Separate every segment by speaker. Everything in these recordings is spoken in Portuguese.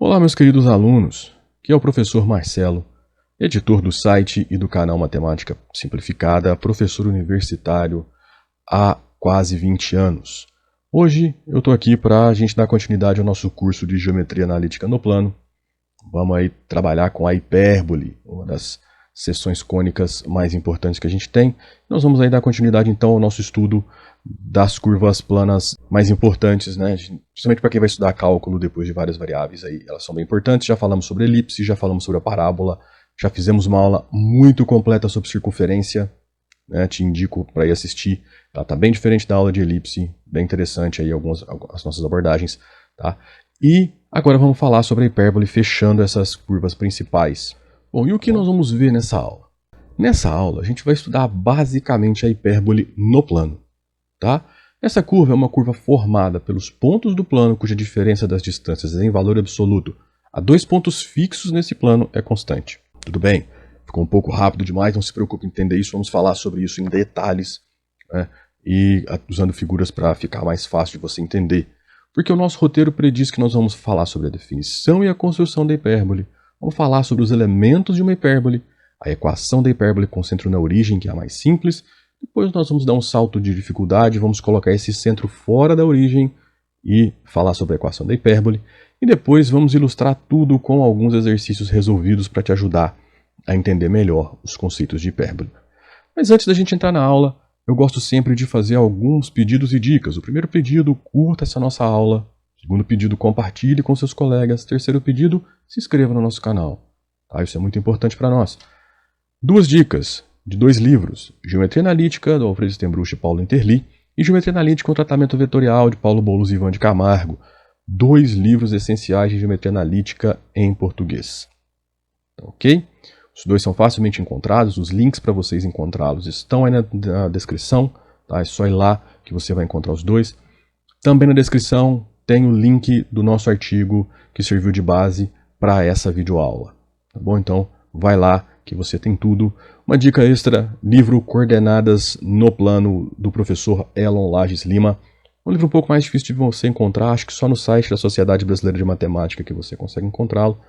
Speaker 1: Olá, meus queridos alunos, aqui é o professor Marcelo, editor do site e do canal Matemática Simplificada, professor universitário há quase 20 anos. Hoje eu estou aqui para a gente dar continuidade ao nosso curso de Geometria Analítica no Plano. Vamos aí trabalhar com a hipérbole, uma das seções cônicas mais importantes que a gente tem. Nós vamos aí dar continuidade então ao nosso estudo das curvas planas mais importantes, né? Justamente para quem vai estudar cálculo depois de várias variáveis aí, elas são bem importantes. Já falamos sobre elipse, já falamos sobre a parábola, já fizemos uma aula muito completa sobre circunferência, né? Te indico para ir assistir. Ela está bem diferente da aula de elipse, bem interessante aí as nossas abordagens, tá? E agora vamos falar sobre a hipérbole, fechando essas curvas principais. Bom, e o que nós vamos ver nessa aula? Nessa aula a gente vai estudar basicamente a hipérbole no plano. Tá? Essa curva é uma curva formada pelos pontos do plano cuja diferença das distâncias em valor absoluto a dois pontos fixos nesse plano é constante. Tudo bem? Ficou um pouco rápido demais, não se preocupe em entender isso, vamos falar sobre isso em detalhes, né? E usando figuras para ficar mais fácil de você entender. Porque o nosso roteiro prediz que nós vamos falar sobre a definição e a construção da hipérbole, vamos falar sobre os elementos de uma hipérbole, a equação da hipérbole com centro na origem, que é a mais simples. Depois nós vamos dar um salto de dificuldade, vamos colocar esse centro fora da origem e falar sobre a equação da hipérbole. E depois vamos ilustrar tudo com alguns exercícios resolvidos para te ajudar a entender melhor os conceitos de hipérbole. Mas antes da gente entrar na aula, eu gosto sempre de fazer alguns pedidos e dicas. O primeiro pedido, curta essa nossa aula. O segundo pedido, compartilhe com seus colegas. O terceiro pedido, se inscreva no nosso canal. Tá? Isso é muito importante para nós. Duas dicas de dois livros, Geometria Analítica, do Alfredo Stembruch e Paulo Interli, e Geometria Analítica com Tratamento Vetorial, de Paulo Boulos e Ivan de Camargo. Dois livros essenciais de Geometria Analítica em português. Ok? Os dois são facilmente encontrados, os links para vocês encontrá-los estão aí na descrição, tá? É só ir lá que você vai encontrar os dois. Também na descrição tem o link do nosso artigo que serviu de base para essa videoaula. Tá bom? Então, vai lá que você tem tudo. Uma dica extra, livro Coordenadas no Plano, do professor Elon Lages Lima. Um livro um pouco mais difícil de você encontrar, acho que só no site da Sociedade Brasileira de Matemática que você consegue encontrá-lo.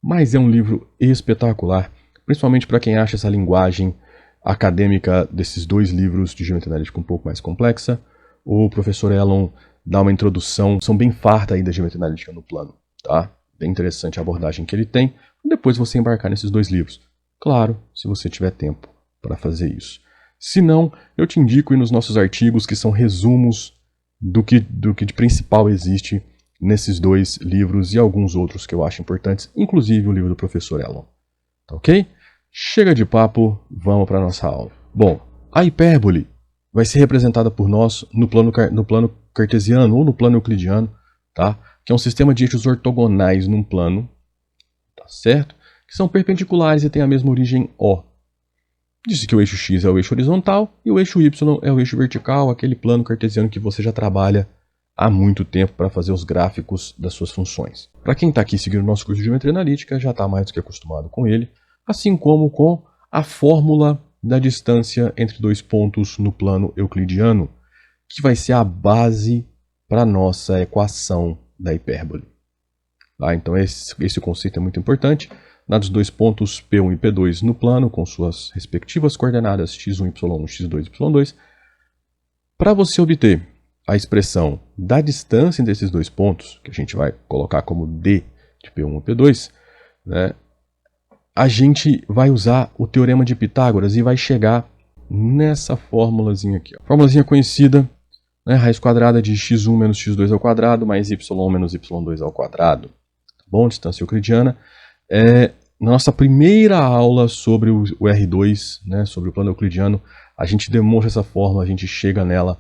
Speaker 1: Mas é um livro espetacular, principalmente para quem acha essa linguagem acadêmica desses dois livros de geometria analítica um pouco mais complexa. O professor Elon dá uma introdução, são bem farta aí da geometria analítica no plano, tá? Bem interessante a abordagem que ele tem. Depois você embarcar nesses dois livros. Claro, se você tiver tempo para fazer isso. Se não, eu te indico ir nos nossos artigos, que são resumos do que de principal existe nesses dois livros e alguns outros que eu acho importantes, inclusive o livro do professor Elon. Tá ok? Chega de papo, vamos para a nossa aula. Bom, a hipérbole vai ser representada por nós no plano cartesiano ou no plano euclidiano, tá? Que é um sistema de eixos ortogonais num plano, tá certo? Que são perpendiculares e têm a mesma origem O. Disse que o eixo X é o eixo horizontal e o eixo Y é o eixo vertical, aquele plano cartesiano que você já trabalha há muito tempo para fazer os gráficos das suas funções. Para quem está aqui seguindo o nosso curso de Geometria Analítica, já está mais do que acostumado com ele, assim como com a fórmula da distância entre dois pontos no plano euclidiano, que vai ser a base para a nossa equação da hipérbole. Tá? Então esse conceito é muito importante. Dados dois pontos P1 e P2 no plano, com suas respectivas coordenadas x1, y1, x2, y2, para você obter a expressão da distância entre esses dois pontos, que a gente vai colocar como d de P1 e P2, né, a gente vai usar o Teorema de Pitágoras e vai chegar nessa formulazinha aqui. Ó. Formulazinha conhecida, né, raiz quadrada de x1 menos x2 ao quadrado, mais y1 menos y2 ao quadrado. Tá bom? Distância euclidiana. Na nossa primeira aula sobre o R2, né, sobre o plano euclidiano, a gente demonstra essa fórmula, a gente chega nela,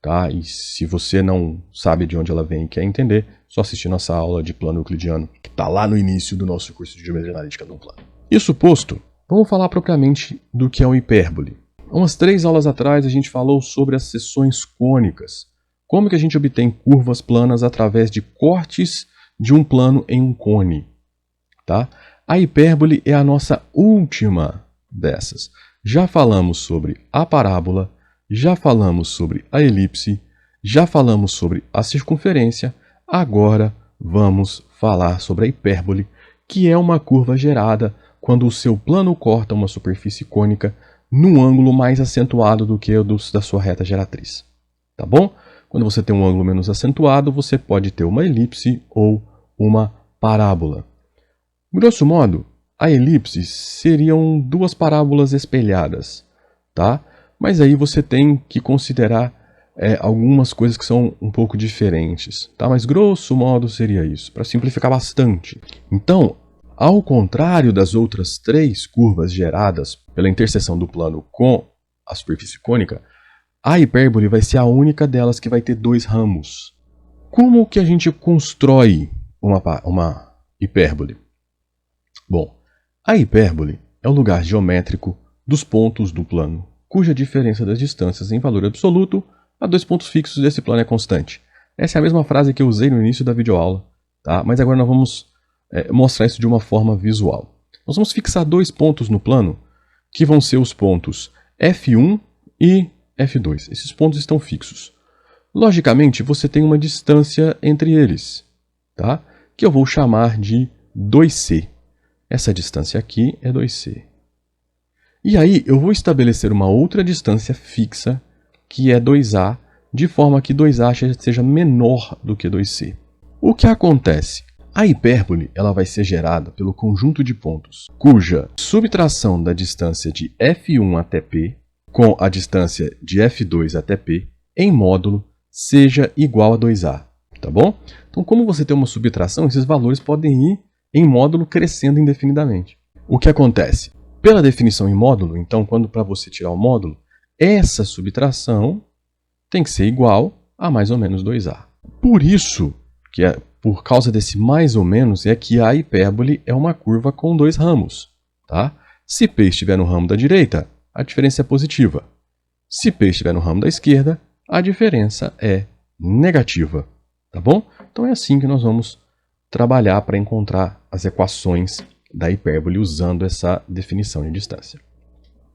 Speaker 1: tá? E se você não sabe de onde ela vem e quer entender, só assistir nossa aula de plano euclidiano, que está lá no início do nosso curso de Geometria Analítica no Plano. Isso posto, vamos falar propriamente do que é uma hipérbole. Umas 3 aulas atrás a gente falou sobre as seções cônicas. Como que a gente obtém curvas planas através de cortes de um plano em um cone. Tá? A hipérbole é a nossa última dessas. Já falamos sobre a parábola, já falamos sobre a elipse, já falamos sobre a circunferência, agora vamos falar sobre a hipérbole, que é uma curva gerada quando o seu plano corta uma superfície cônica num ângulo mais acentuado do que o da sua reta geratriz. Tá bom? Quando você tem um ângulo menos acentuado, você pode ter uma elipse ou uma parábola. Grosso modo, a elipse seriam duas parábolas espelhadas, tá? Mas aí você tem que considerar algumas coisas que são um pouco diferentes, tá? Mas grosso modo seria isso, para simplificar bastante. Então, ao contrário das outras três curvas geradas pela interseção do plano com a superfície cônica, a hipérbole vai ser a única delas que vai ter dois ramos. Como que a gente constrói uma hipérbole? Bom, a hipérbole é o lugar geométrico dos pontos do plano, cuja diferença das distâncias em valor absoluto a dois pontos fixos desse plano é constante. Essa é a mesma frase que eu usei no início da videoaula, tá? Mas agora nós vamos mostrar isso de uma forma visual. Nós vamos fixar dois pontos no plano, que vão ser os pontos F1 e F2. Esses pontos estão fixos. Logicamente, você tem uma distância entre eles, tá? Que eu vou chamar de 2C. Essa distância aqui é 2C. E aí, eu vou estabelecer uma outra distância fixa, que é 2A, de forma que 2A seja menor do que 2C. O que acontece? A hipérbole ela vai ser gerada pelo conjunto de pontos, cuja subtração da distância de F1 até P com a distância de F2 até P em módulo seja igual a 2A. Tá bom? Então, como você tem uma subtração, esses valores podem ir em módulo crescendo indefinidamente. O que acontece? Pela definição em módulo, então, quando para você tirar o módulo, essa subtração tem que ser igual a mais ou menos 2A. Por isso, por causa desse mais ou menos, é que a hipérbole é uma curva com dois ramos. Tá? Se P estiver no ramo da direita, a diferença é positiva. Se P estiver no ramo da esquerda, a diferença é negativa. Tá bom? Então é assim que nós vamos trabalhar para encontrar as equações da hipérbole usando essa definição de distância.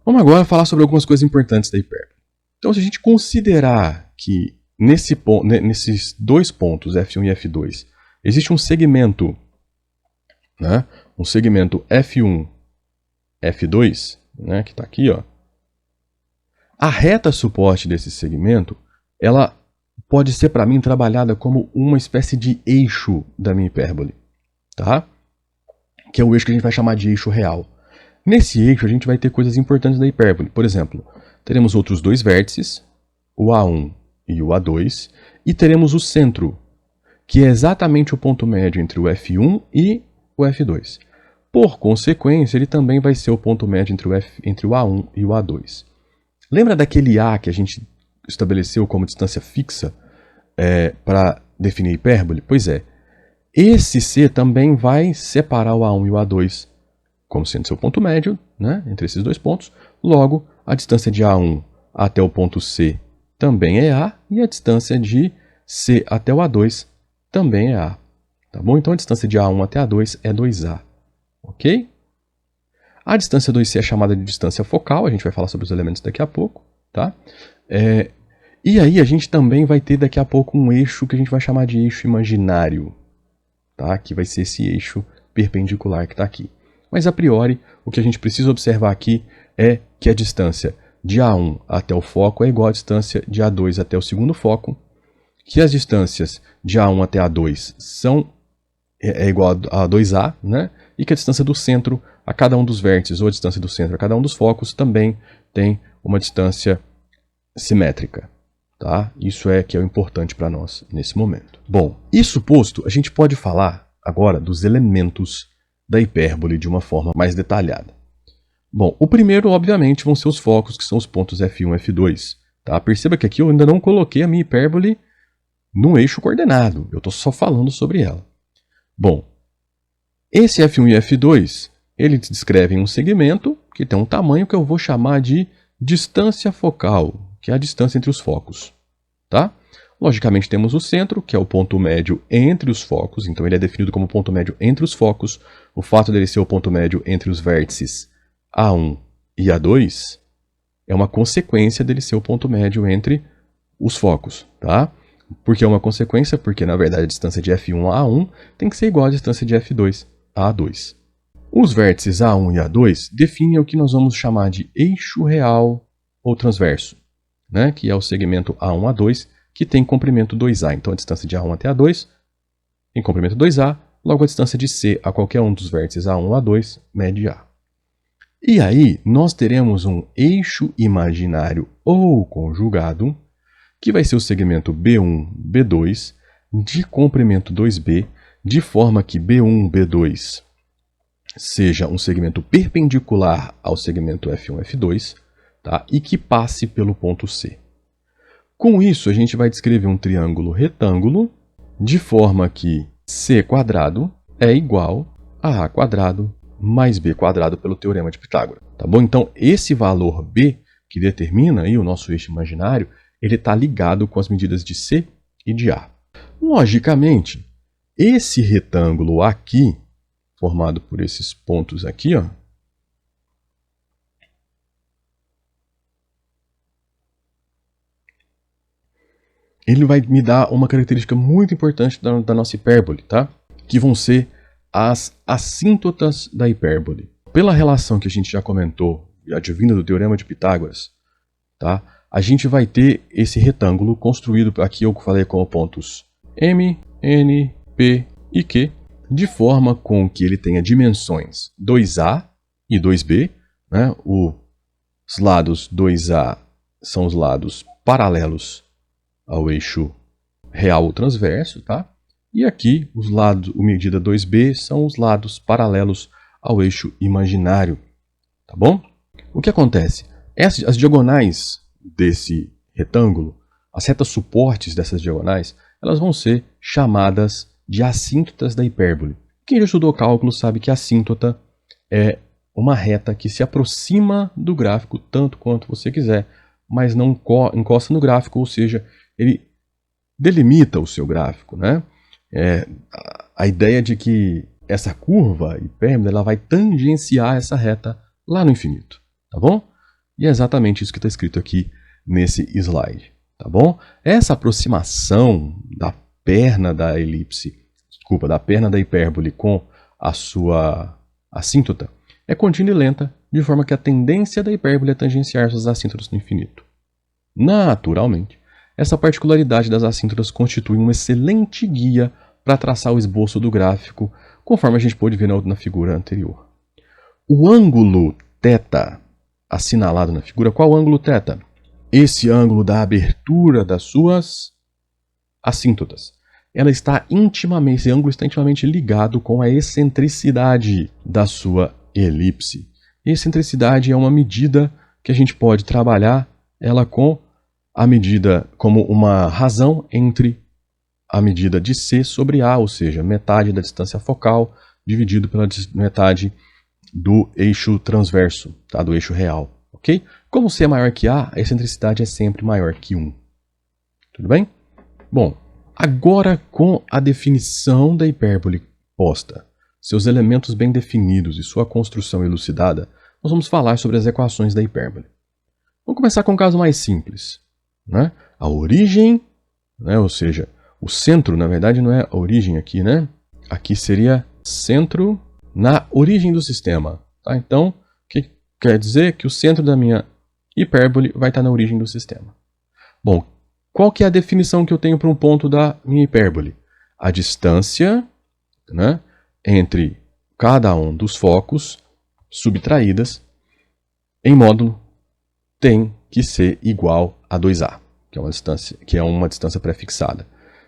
Speaker 1: Vamos agora falar sobre algumas coisas importantes da hipérbole. Então, se a gente considerar que nesses dois pontos, F1 e F2, existe um segmento, né? Um segmento F1, F2, né? Que está aqui, ó. A reta suporte desse segmento, ela pode ser para mim trabalhada como uma espécie de eixo da minha hipérbole, tá? Que é o eixo que a gente vai chamar de eixo real. Nesse eixo a gente vai ter coisas importantes da hipérbole. Por exemplo, teremos outros dois vértices, o A1 e o A2, e teremos o centro, que é exatamente o ponto médio entre o F1 e o F2. Por consequência, ele também vai ser o ponto médio entre o A1 e o A2. Lembra daquele A que a gente estabeleceu como distância fixa para definir a hipérbole? Pois é, esse C também vai separar o A1 e o A2 como sendo seu ponto médio, né, entre esses dois pontos. Logo, a distância de A1 até o ponto C também é A, e a distância de C até o A2 também é A. Tá bom? Então, a distância de A1 até A2 é 2A. Ok? A distância 2C é chamada de distância focal, a gente vai falar sobre os elementos daqui a pouco. Tá? E aí, a gente também vai ter daqui a pouco um eixo que a gente vai chamar de eixo imaginário. Tá? Que vai ser esse eixo perpendicular que está aqui. Mas, a priori, o que a gente precisa observar aqui é que a distância de A1 até o foco é igual à distância de A2 até o segundo foco, que as distâncias de A1 até A2 é igual a 2A, né? E que a distância do centro a cada um dos vértices, ou a distância do centro a cada um dos focos, também tem uma distância simétrica. Tá? Isso que é o importante para nós nesse momento. Bom, isso posto, a gente pode falar agora dos elementos da hipérbole de uma forma mais detalhada. Bom, o primeiro, obviamente, vão ser os focos, que são os pontos F1 e F2. Tá? Perceba que aqui eu ainda não coloquei a minha hipérbole num eixo coordenado, eu estou só falando sobre ela. Bom, esse F1 e F2, eles descrevem um segmento que tem um tamanho que eu vou chamar de distância focal, que é a distância entre os focos. Tá? Logicamente temos o centro, que é o ponto médio entre os focos, então ele é definido como ponto médio entre os focos. O fato dele ser o ponto médio entre os vértices A1 e A2 é uma consequência dele ser o ponto médio entre os focos. Tá? Por que uma consequência? Porque, na verdade, a distância de F1 a A1 tem que ser igual à distância de F2 a A2. Os vértices A1 e A2 definem o que nós vamos chamar de eixo real ou transverso, né? Que é o segmento A1 a A2, que tem comprimento 2A. Então, a distância de A1 até A2 tem comprimento 2A, logo a distância de C a qualquer um dos vértices A1 ou A2 mede A. E aí, nós teremos um eixo imaginário ou conjugado, que vai ser o segmento B1, B2, de comprimento 2B, de forma que B1, B2 seja um segmento perpendicular ao segmento F1, F2, tá? E que passe pelo ponto C. Com isso, a gente vai descrever um triângulo retângulo, de forma que C quadrado é igual a A quadrado mais B quadrado pelo Teorema de Pitágoras. Tá bom? Então, esse valor B, que determina aí o nosso eixo imaginário, ele está ligado com as medidas de C e de A. Logicamente, esse retângulo aqui, formado por esses pontos aqui, ó, ele vai me dar uma característica muito importante da nossa hipérbole, tá? Que vão ser as assíntotas da hipérbole. Pela relação que a gente já comentou, advinda do Teorema de Pitágoras, tá? A gente vai ter esse retângulo construído, aqui eu falei com pontos M, N, P e Q, de forma com que ele tenha dimensões 2A e 2B, né? Os lados 2A são os lados paralelos ao eixo real ou transverso, tá? E aqui, os lados, a medida 2B são os lados paralelos ao eixo imaginário, tá bom? O que acontece? As diagonais desse retângulo, as retas suportes dessas diagonais, elas vão ser chamadas de assíntotas da hipérbole. Quem já estudou cálculo sabe que a assíntota é uma reta que se aproxima do gráfico tanto quanto você quiser, mas não encosta no gráfico, ou seja, ele delimita o seu gráfico, né? A ideia de que essa curva hipérbole ela vai tangenciar essa reta lá no infinito, tá bom? E é exatamente isso que está escrito aqui nesse slide, tá bom? Essa aproximação da perna da elipse, da perna da hipérbole com a sua assíntota é contínua e lenta, de forma que a tendência da hipérbole é tangenciar suas assíntotas no infinito. Naturalmente, essa particularidade das assíntotas constitui um excelente guia para traçar o esboço do gráfico, conforme a gente pôde ver na figura anterior. O ângulo θ assinalado na figura, qual ângulo θ? Esse ângulo da abertura das suas assíntotas. Esse ângulo está intimamente ligado com a excentricidade da sua elipse. Excentricidade é uma medida que a gente pode trabalhar ela com a medida como uma razão entre a medida de C sobre A, ou seja, metade da distância focal dividido pela metade do eixo transverso, tá? Do eixo real, ok? Como C é maior que A excentricidade é sempre maior que 1. Tudo bem? Bom, agora com a definição da hipérbole posta, seus elementos bem definidos e sua construção elucidada, nós vamos falar sobre as equações da hipérbole. Vamos começar com um caso mais simples, né? A origem, né? Ou seja, o centro, na verdade, não é a origem aqui, né? Aqui seria centro na origem do sistema, tá? Então, o que quer dizer? Que o centro da minha hipérbole vai estar na origem do sistema. Bom, qual que é a definição que eu tenho para um ponto da minha hipérbole? A distância, né, entre cada um dos focos subtraídas em módulo tem que ser igual a 2A, que é uma distância pré-fixada.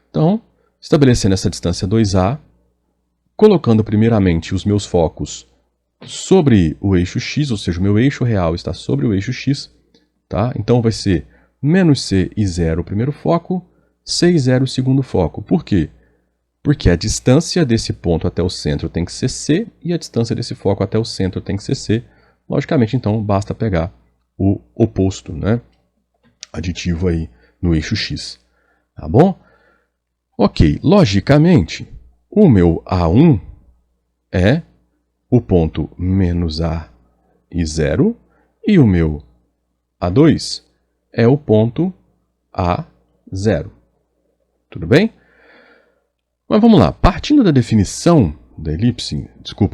Speaker 1: Então, estabelecendo essa distância 2A, colocando primeiramente os meus focos sobre o eixo x, ou seja, o meu eixo real está sobre o eixo x, tá? Então vai ser menos c e 0 o primeiro foco, c e 0 o segundo foco. Por quê? Porque a distância desse ponto até o centro tem que ser c e a distância desse foco até o centro tem que ser c. Logicamente, então, basta pegar o oposto, né? Aditivo aí no eixo x. Tá bom? Ok, logicamente, o meu A1 é o ponto menos A e 0, e o meu A2 é o ponto A0. Tudo bem? Mas vamos lá, partindo da definição da elipse,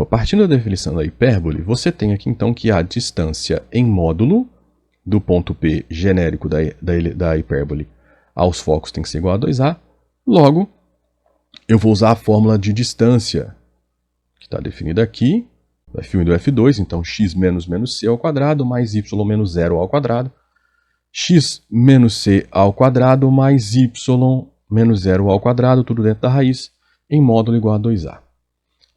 Speaker 1: partindo da definição da hipérbole, você tem aqui então que a distância em módulo do ponto P genérico da hipérbole aos focos tem que ser igual a 2A. Logo, eu vou usar a fórmula de distância, que está definida aqui, do F1 e do F2, então x menos c ao quadrado mais y menos 0 ao quadrado, x menos c ao quadrado mais y menos 0 ao quadrado, tudo dentro da raiz, em módulo igual a 2A.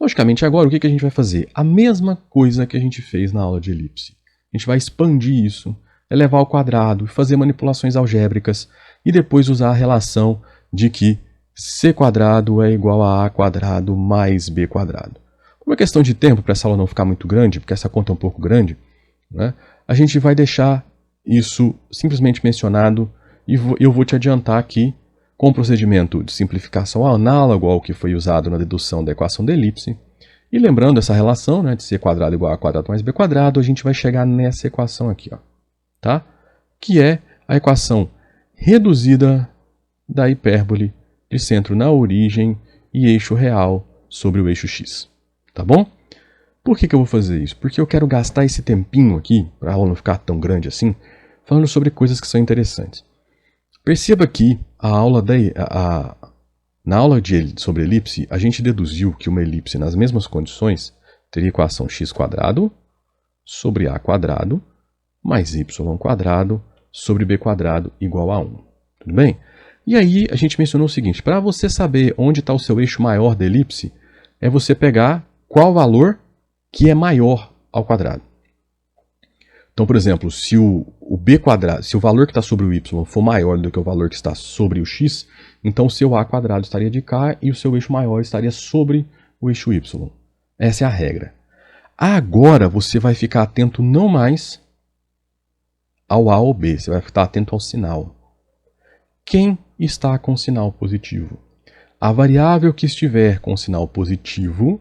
Speaker 1: Logicamente, agora, o que a gente vai fazer? A mesma coisa que a gente fez na aula de elipse. A gente vai expandir isso, elevar ao quadrado, fazer manipulações algébricas e depois usar a relação de que c quadrado é igual a a quadrado mais b quadrado. Por uma questão de tempo, para essa aula não ficar muito grande, porque essa conta é um pouco grande, né, a gente vai deixar isso simplesmente mencionado e eu vou te adiantar aqui com o procedimento de simplificação análogo ao que foi usado na dedução da equação da elipse. E lembrando essa relação, né, de c quadrado igual a a quadrado mais b quadrado, a gente vai chegar nessa equação aqui, ó, tá? Que é a equação reduzida da hipérbole de centro na origem e eixo real sobre o eixo x. Tá bom? Por que eu vou fazer isso? Porque eu quero gastar esse tempinho aqui, para a aula não ficar tão grande assim, falando sobre coisas que são interessantes. Perceba que na aula sobre elipse, a gente deduziu que uma elipse nas mesmas condições teria a equação x quadrado sobre a quadrado mais y quadrado sobre b quadrado igual a 1. Tudo bem? E aí a gente mencionou o seguinte, para você saber onde está o seu eixo maior da elipse, é você pegar qual valor que é maior ao quadrado. Então, por exemplo, se o b quadrado, se o valor que está sobre o y for maior do que o valor que está sobre o x, então o seu a quadrado estaria de cá e o seu eixo maior estaria sobre o eixo y. Essa é a regra. Agora você vai ficar atento não mais ao a ou b, você vai ficar atento ao sinal. Quem está com sinal positivo? A variável que estiver com sinal positivo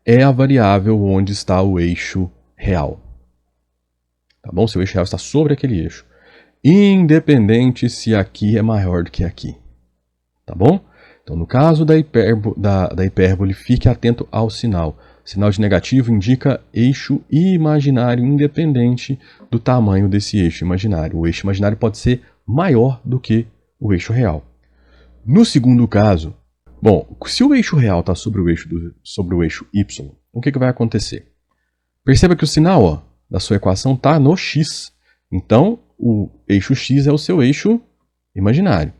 Speaker 1: é a variável onde está o eixo real. Tá bom? Seu eixo real está sobre aquele eixo. Independente se aqui é maior do que aqui. Tá bom? Então, no caso da hipérbole, fique atento ao sinal. Sinal de negativo indica eixo imaginário, independente do tamanho desse eixo imaginário. O eixo imaginário pode ser maior do que o eixo real. No segundo caso, bom, se o eixo real está sobre o eixo y, o que vai acontecer? Perceba que o sinal, ó, da sua equação está no x. Então, o eixo x é o seu eixo imaginário.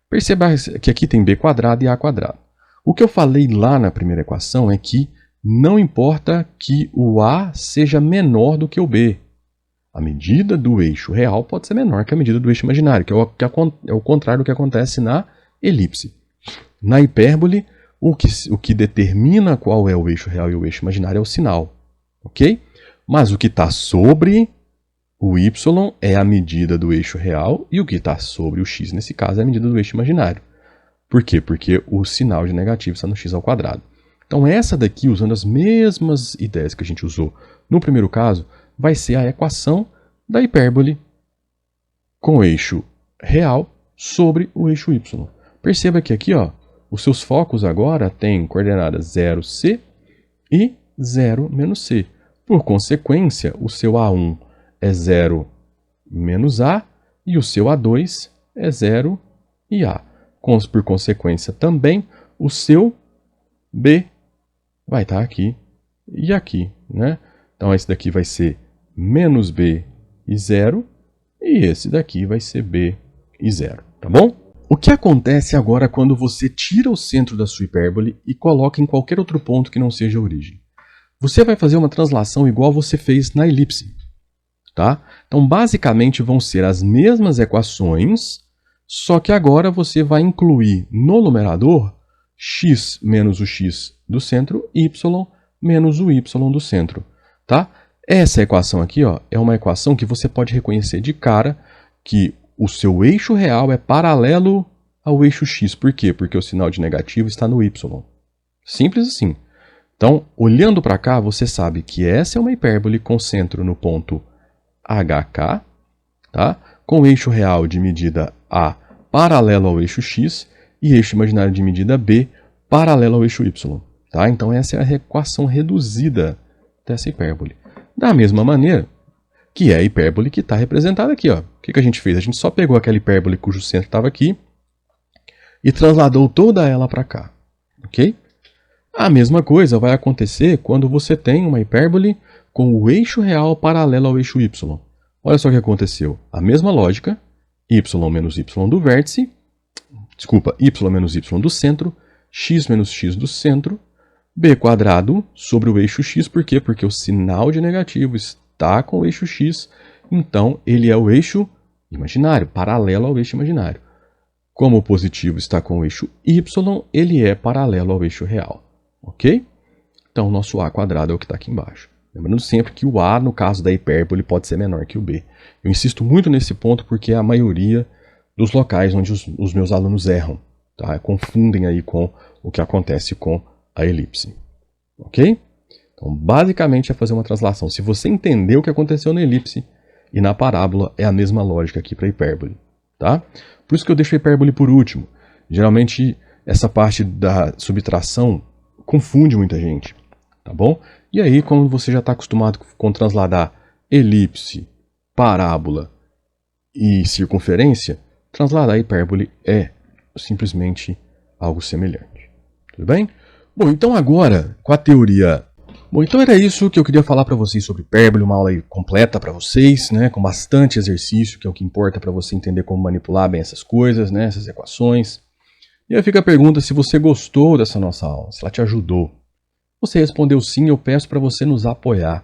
Speaker 1: Perceba que aqui tem b quadrado e a quadrado. O que eu falei lá na primeira equação é que não importa que o a seja menor do que o b. A medida do eixo real pode ser menor que a medida do eixo imaginário, que é o contrário do que acontece na elipse. Na hipérbole, o que determina qual é o eixo real e o eixo imaginário é o sinal. Ok? Mas o que está sobre o y é a medida do eixo real e o que está sobre o x, nesse caso, é a medida do eixo imaginário. Por quê? Porque o sinal de negativo está no x ao quadrado. Então, essa daqui, usando as mesmas ideias que a gente usou no primeiro caso, vai ser a equação da hipérbole com o eixo real sobre o eixo y. Perceba que aqui, ó, os seus focos agora têm coordenadas 0c e 0 menos c. Por consequência, o seu A1 é 0 menos A e o seu A2 é 0 e A. Por consequência, também, o seu B vai estar aqui e aqui, né? Então, esse daqui vai ser menos B e 0 e esse daqui vai ser B e 0, tá bom? O que acontece agora quando você tira o centro da sua hipérbole e coloca em qualquer outro ponto que não seja a origem? Você vai fazer uma translação igual você fez na elipse, tá? Então, basicamente, vão ser as mesmas equações, só que agora você vai incluir no numerador x menos o x do centro, y menos o y do centro, tá? Essa equação aqui, ó, é uma equação que você pode reconhecer de cara que o seu eixo real é paralelo ao eixo x. Por quê? Porque o sinal de negativo está no y. Simples assim. Então, olhando para cá, você sabe que essa é uma hipérbole com centro no ponto HK, tá? Com o eixo real de medida A paralelo ao eixo x, e eixo imaginário de medida B paralelo ao eixo y. Tá? Então essa é a equação reduzida dessa hipérbole. Da mesma maneira que é a hipérbole que está representada aqui. Ó. O que a gente fez? A gente só pegou aquela hipérbole cujo centro estava aqui e trasladou toda ela para cá. Ok? A mesma coisa vai acontecer quando você tem uma hipérbole com o eixo real paralelo ao eixo y. Olha só o que aconteceu. A mesma lógica, y menos y do vértice, desculpa, y menos y do centro, x menos x do centro, b quadrado sobre o eixo x. Por quê? Porque o sinal de negativo está com o eixo x, então ele é o eixo imaginário, paralelo ao eixo imaginário. Como o positivo está com o eixo y, ele é paralelo ao eixo real. Ok? Então, o nosso a quadrado é o que está aqui embaixo. Lembrando sempre que o a, no caso da hipérbole, pode ser menor que o b. Eu insisto muito nesse ponto porque é a maioria dos locais onde os meus alunos erram. Tá? Confundem aí com o que acontece com a elipse. Ok? Então, basicamente é fazer uma translação. Se você entender o que aconteceu na elipse e na parábola, é a mesma lógica aqui para a hipérbole. Tá? Por isso que eu deixo a hipérbole por último. Geralmente, essa parte da subtração confunde muita gente, tá bom? E aí, como você já está acostumado com transladar elipse, parábola e circunferência, transladar a hipérbole é simplesmente algo semelhante. Tudo bem? Bom, então agora, com a teoria... Bom, então era isso que eu queria falar para vocês sobre hipérbole, uma aula completa para vocês, né, com bastante exercício, que é o que importa para você entender como manipular bem essas coisas, né, essas equações. E aí fica a pergunta se você gostou dessa nossa aula, se ela te ajudou. Se você respondeu sim, eu peço para você nos apoiar.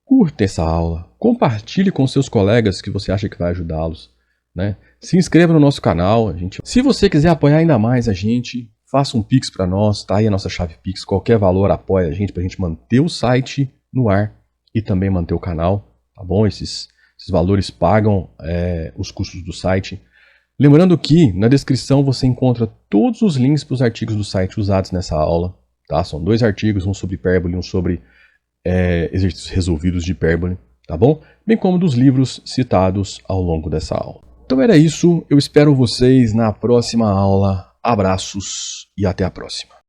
Speaker 1: Curta essa aula, compartilhe com seus colegas que você acha que vai ajudá-los. Né? Se inscreva no nosso canal. Se você quiser apoiar ainda mais a gente, faça um Pix para nós, tá aí a nossa chave Pix. Qualquer valor apoia a gente para a gente manter o site no ar e também manter o canal. Tá bom? Esses valores pagam os custos do site. Lembrando que na descrição você encontra todos os links para os artigos do site usados nessa aula. Tá? São 2 artigos, um sobre hipérbole e um sobre exercícios resolvidos de hipérbole. Tá bom? Bem como dos livros citados ao longo dessa aula. Então era isso, eu espero vocês na próxima aula. Abraços e até a próxima.